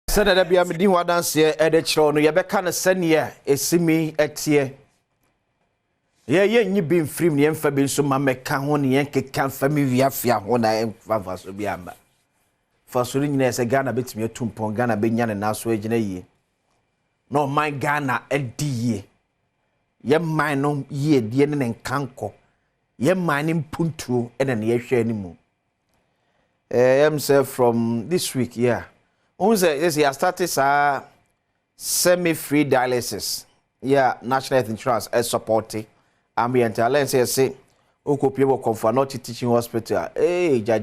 Senator Biamidi Wadanse, Edechro, no Yabeka Senia, a simi etie. Ye been free, the Fabi, so Mamma Kahon, Yankee can familiar when I am Favas Biamba. For Surin as a Ghana bit me a tumpon Ghana Benyan and now swage ye. No, my Ghana a ye. Ye mine no ye, Dien and Kanko. Ye mining Puntu and an year anymore. Am sir from this week, yeah. Yes, he has started semi-free dialysis. Yeah, National Health Insurance is supporting ambient. Let's say, Okopio Comfort, not teaching hospital. Hey, ja.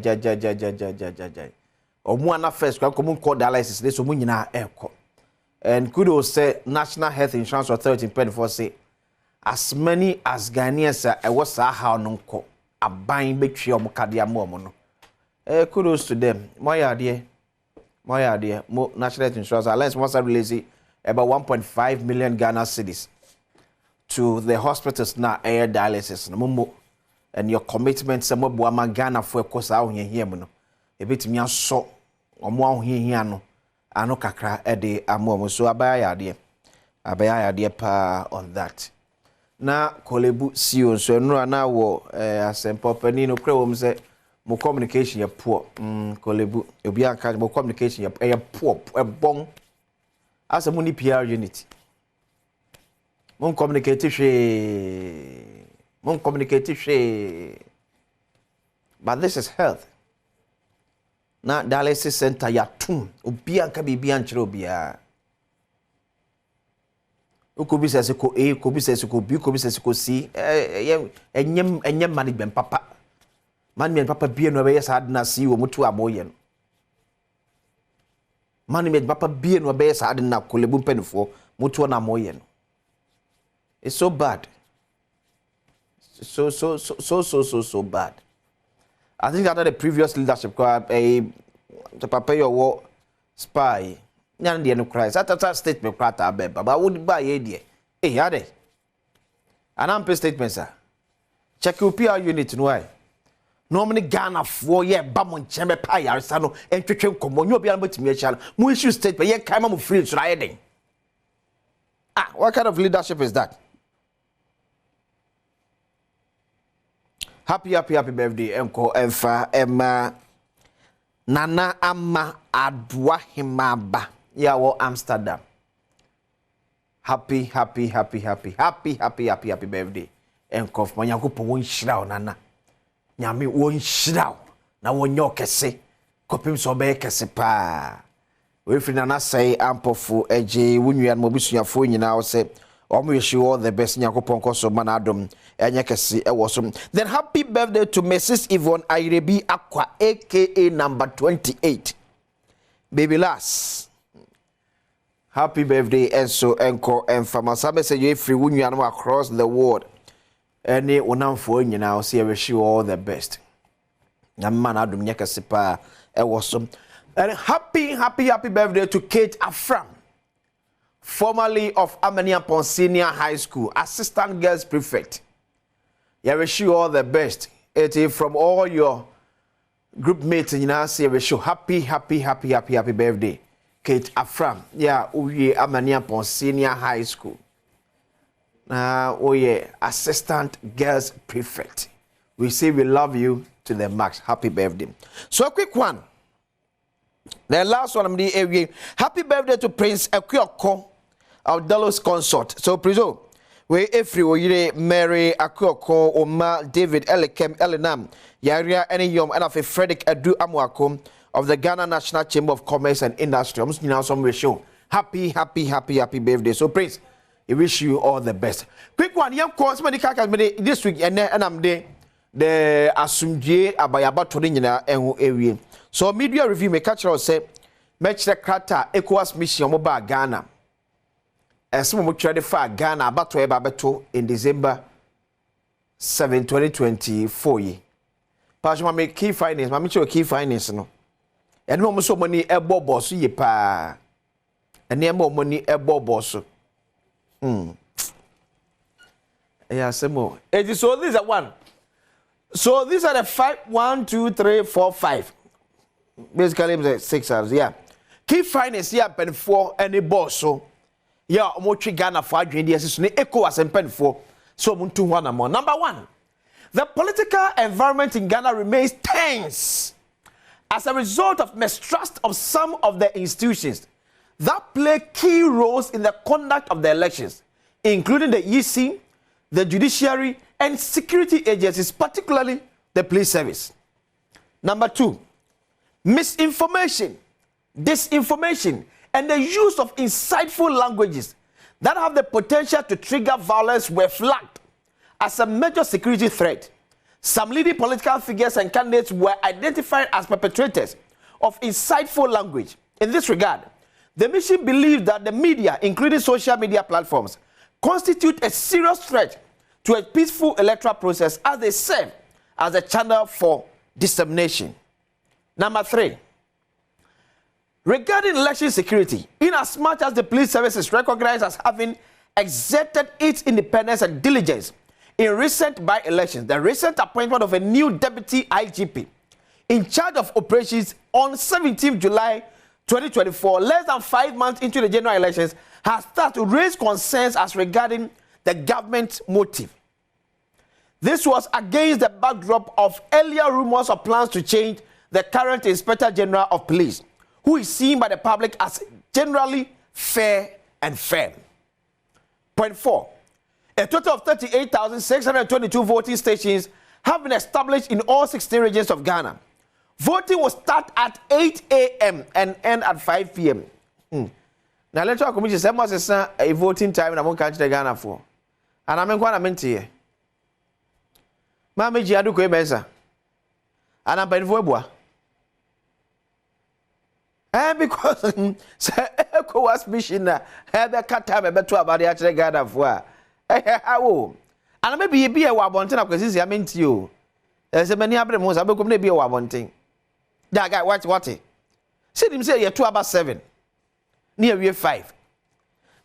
Omuana first, call dialysis. This Omunina Echo. And kudos say National Health Insurance Authority in Penford say, as many as Ghanaians, I was how no call a buying big tree of Mukadia Momono. Kudos to them. My idea. My idea, National Health Insurance Alliance wants to release about 1.5 million Ghana cedis to the hospitals now air dialysis. And your commitment, some of Buama Ghana for a course out here, no. A bit me so or more here, no. I know Kakra Eddie Amo, so I buy idea pa on that. Now, Kolebu Sion, so no, now, Asem Popenino Chrome say. More communication you poor. Kolebu, you be a more communication you poor, a bong. As a money PR unit. Mon communicative but this is health. Now dialysis center ya tum. Ubia kabi bian chirobia. Ukobi says ko A, kobi says ko B, kobi says ko C. Enyem management papa. Man me papa bie no be sad na si wo mutu aboye. Man me papa bie no be sad na Kolebu mpanifo mutu na moye. It's so bad. So bad. I think that the previous leadership the papa your spy. Nyan de no cry. That statement krata be baba would buy e de. Eh ade. An statement sir. Check your PR unit no why. Normally Ghana for ye bamon chembe pa yarisa no entwetwe nkomo nyo bia mbetimi acha mo issue state but ye kaima mo free so ayeden. What kind of leadership is that? Happy birthday enko emfa emma nana ama adwa himaba ya wo Amsterdam. Happy birthday enko manyakopo won hira nana. Nyame won shiraw na wonyo kese kopim so be kese pa we free na say ampofu eje wunua mo bisuafo nyina wo se omo yeshi all the best nyakopon koso man Adom enye kese e wo so. Then happy birthday to Mrs. Yvonne Airebi Akwa aka number 28 baby lass. Happy birthday enso enko enfama sabe say you free wunua no across the world. Any unamfo nyina say wish you all the best. Na man Adom nyakase pa e wosom. And happy birthday to Kate Afram, formerly of Amania Senior High School, assistant girls prefect. Yeah, wish you all the best. It is from all your group mates nyina say wish you happy birthday. Kate Afram. Yeah, uye Amania Senior High School. Assistant girls prefect. We say we love you to the max. Happy birthday. So a quick one. The last one I'm the happy birthday to Prince Akuoko of Dallas Consort. So Prizo, we every Mary Akuoko, Oma David Elekem Elenam, Yaria any yom and of a Frederick Adu Amuakom of the Ghana National Chamber of Commerce and Industry. I'm now some show. Happy birthday. So Prince, I wish you all the best. Quick one, young course, this week, and I'm the Asumje Abayaba Torina and area. So, media review may catch us say, match the Krata ECOWAS mission mobile Ghana. As some will try to find Ghana about to Babato in December 7, 2024. Pajama make key finance, my mutual key finance. No, and no so money a boss, ye pa, and near more money a boss. Yeah, some more. So these are one. So these are the 5, 1, 2, 3, 4, 5. Basically, 6 hours. Yeah. key finance here pen for any boss so yeah omotwe Ghana for adwen dey so ne ECOWAS pen for so muntu ho na mo. Number 1, the political environment in Ghana remains tense as a result of mistrust of some of the institutions that play key roles in the conduct of the elections, including the EC, the judiciary, and security agencies, particularly the police service. Number 2, misinformation, disinformation, and the use of insightful languages that have the potential to trigger violence were flagged as a major security threat. Some leading political figures and candidates were identified as perpetrators of insightful language. In this regard, the mission believed that the media, including social media platforms, constitute a serious threat to a peaceful electoral process as they serve as a channel for dissemination. Number 3, regarding election security, inasmuch as the police service is recognized as having exerted its independence and diligence in recent by-elections, the recent appointment of a new deputy IGP in charge of operations on 17 July 2024, less than 5 months into the general elections, has started to raise concerns as regarding the government motive. This was against the backdrop of earlier rumors of plans to change the current Inspector General of Police, who is seen by the public as generally fair and firm. Point 4. A total of 38,622 voting stations have been established in all 16 regions of Ghana. Voting will start at 8 a.m. and end at 5 p.m. Now, electoral commission said must say a voting time in among country Ghana for. And I'm going to mention here. Mama Jiadu Kwebeza. And I'm going to and because ECOWAS mission have a cut time about 2 about the actual Ghana for. And maybe be a wabontin because this is I mean to you. There's a many other most about be a wabontin. That guy what it? See him say you're 2 about 7. Near year 5.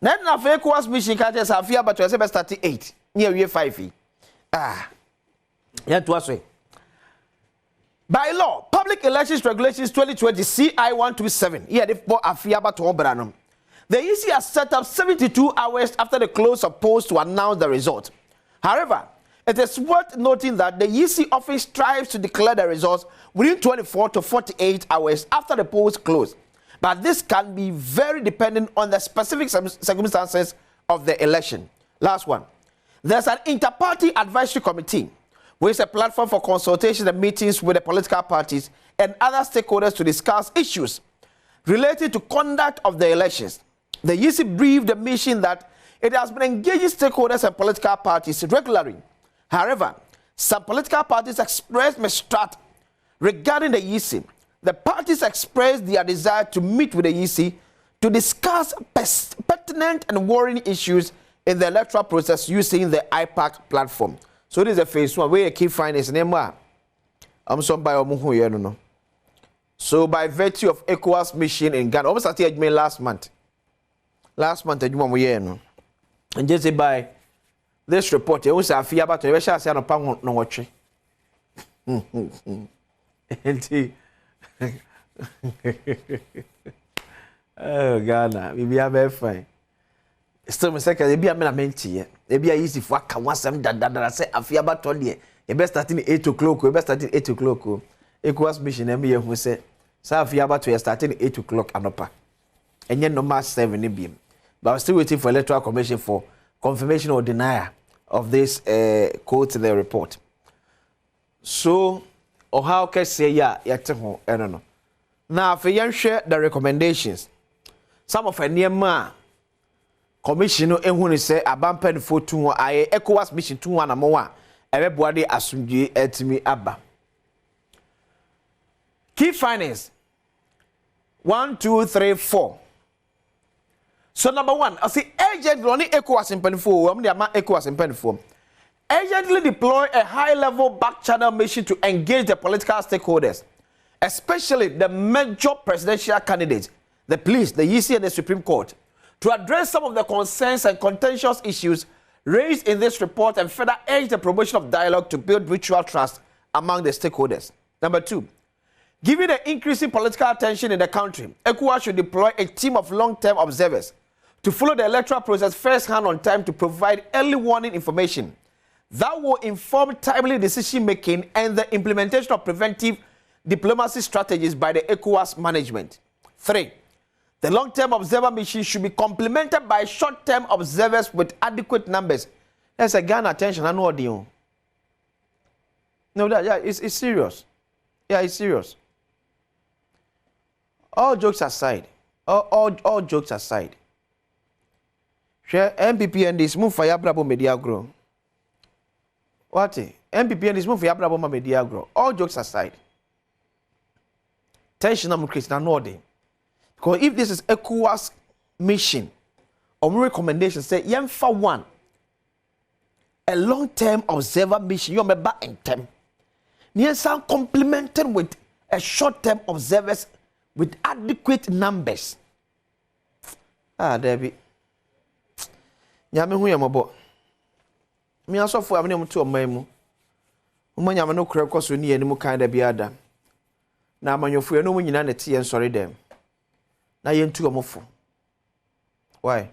Then after ECOWAS mission catches a fear but you're 38. Near year 5. Yeah, to us way. By law, Public Elections Regulations 2020 CI 127. Yeah, they bought a fear about Obranum. The EC has set up 72 hours after the close of polls to announce the result. However, it is worth noting that the EC office strives to declare the results within 24 to 48 hours after the polls close. But this can be very dependent on the specific circumstances of the election. Last one. There's an inter-party advisory committee, which is a platform for consultation and meetings with the political parties and other stakeholders to discuss issues related to conduct of the elections. The EC briefed the mission that it has been engaging stakeholders and political parties regularly. However, some political parties expressed mistrust regarding the EC. The parties expressed their desire to meet with the EC to discuss pertinent and worrying issues in the electoral process using the IPAC platform. So this is a phase 1 where you keep finding name. I'm some by no. So by virtue of ECOWAS mission in Ghana, almost started last month. Last month, and just by this report, you also fear about the Russia say no pound no watch. Oh Ghana, we be very fine. Still, my second, they be a menamenti. They be easy for a wasam that say a fear about on the. You best starting 8 o'clock. You best starting 8 o'clock. ECOWAS mission, MBA who say, "Sa fear about we are starting 8 o'clock and upper." And yet no mass 7 beam. But I'm still waiting for electoral commission for confirmation or denial of this quote in the report. So, or how can say I don't know. Now, if you share the recommendations, some of a near ma commission and when say a bumper for 2 I ECOWAS mission 2 1 more. Everybody assume you at me abba. Key finance 1, 2, 3, 4. So number 1, I see agent running ECOWAS in pen 4. I'm the ECOWAS in pen 4. Urgently deploy a high-level back-channel mission to engage the political stakeholders, especially the major presidential candidates, the police, the EC, and the Supreme Court, to address some of the concerns and contentious issues raised in this report and further urge the promotion of dialogue to build mutual trust among the stakeholders. Number 2, Given the increasing political tension in the country, ECOWAS should deploy a team of long-term observers to follow the electoral process firsthand on time to provide early warning information that will inform timely decision-making and the implementation of preventive diplomacy strategies by the ECOWAS management. 3. The long-term observer mission should be complemented by short-term observers with adequate numbers. That's a Ghana attention. I know what you. No, it's serious. Yeah, it's serious. All jokes aside, all jokes aside. Share MPP and this move for your brabo media grow. What? MPP and this move for your brabo media grow. All jokes aside. Tension I'm Christian, I know what. Because if this is ECOWAS mission, or recommendation say, yem for one, a long-term observer mission, you're back in term. Near sound complemented with a short-term observers with adequate numbers. Debbie. Yami who am about. Me also for a minute to a memo. Umanya no crack was near any more kind of biada. Now, man, you're no one in tea and sorry them. Now you're too amorpho. Why?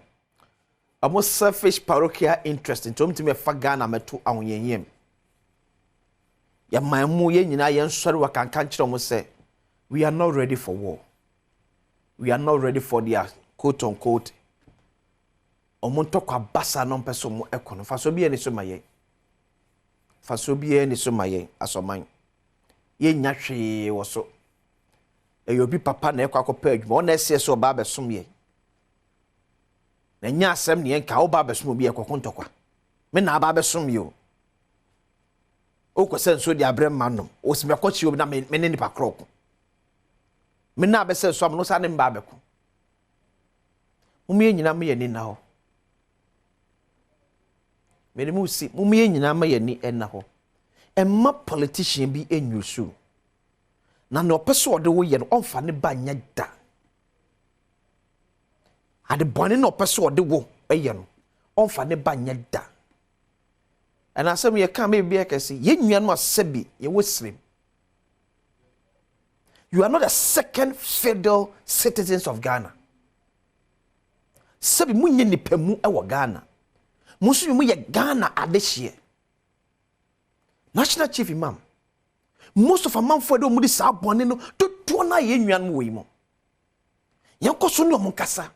A most selfish parochial interest in to me a fagana me to own yem. Ya my moo yen I am sorry what can catch almost say. We are not ready for war. We are not ready for their quote unquote. Omonto kwa basa non person mo ekono. Fasobi eni so maye. Fasobi eni so maye asoman. Ye nya hwe wo so. Eyobi papa na ekwa akopɛ adwuma. Ona ese so ba besom ye. Na nya asɛm ne enka wo ba besom bi ekokontokwa. Me na ba besom yo. Okose nso di abrem manom. Osimekɔchi obi na me ne nipa krɔko. Me na be se so am no sa ne mba beko. Mumie nyina me ye ni na ho. Me ne mu si mumie nyina me ye ni na ho. Emma politician bi enyusu. Na no peso ode wo ye no onfa ne ba nya da. Ade bone no peso ode wo ye no onfa ne ba nya da. And asem ye kan me bia kase ye nua no asabi ye wo slim. You are not a second fiddle citizens of Ghana. Sabi munye nipemu ewo Ghana. Musu yumu ye Ghana adehye. National Chief Imam. Most of a man for the mudi sa bone no to na ye nwan mo yi mo. Yankoso no mo kasa.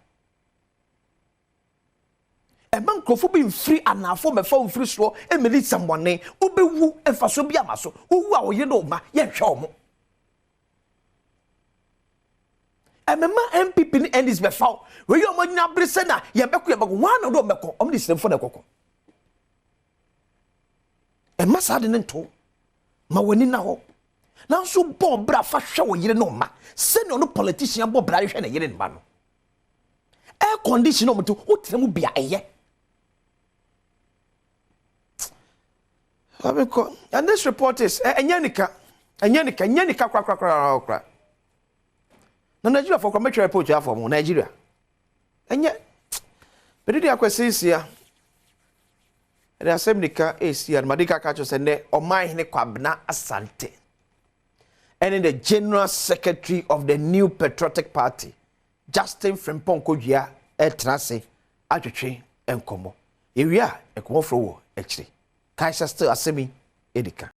E man krofo bi mfiri anafo mefa mfiri so e meli sambone obewu emfaso bi amaso owu a oye no ma ye hwe omo. Emema MPP ni endis befa we yo mo nyina brese na ye beko wan do meko om di sremfo na kokko. Emma sa de nto ma wani na ho na so bo bra fa hwe wo yire no ma se no no politician bo bra hwe na yire no ma no air condition no mto utremu bia eye abeko. And this report is enyanika kwa na Nigeria for commercial report ya for Nigeria enye bedidi akwasisia the Asem nika esi and madika kacho sende oman ne kwabna asante and the general secretary of the new patriotic party Justin Frimpong Kodua etrase atwetwe enkomo ewia ekomo fro wo ekire kaisa still asemi edika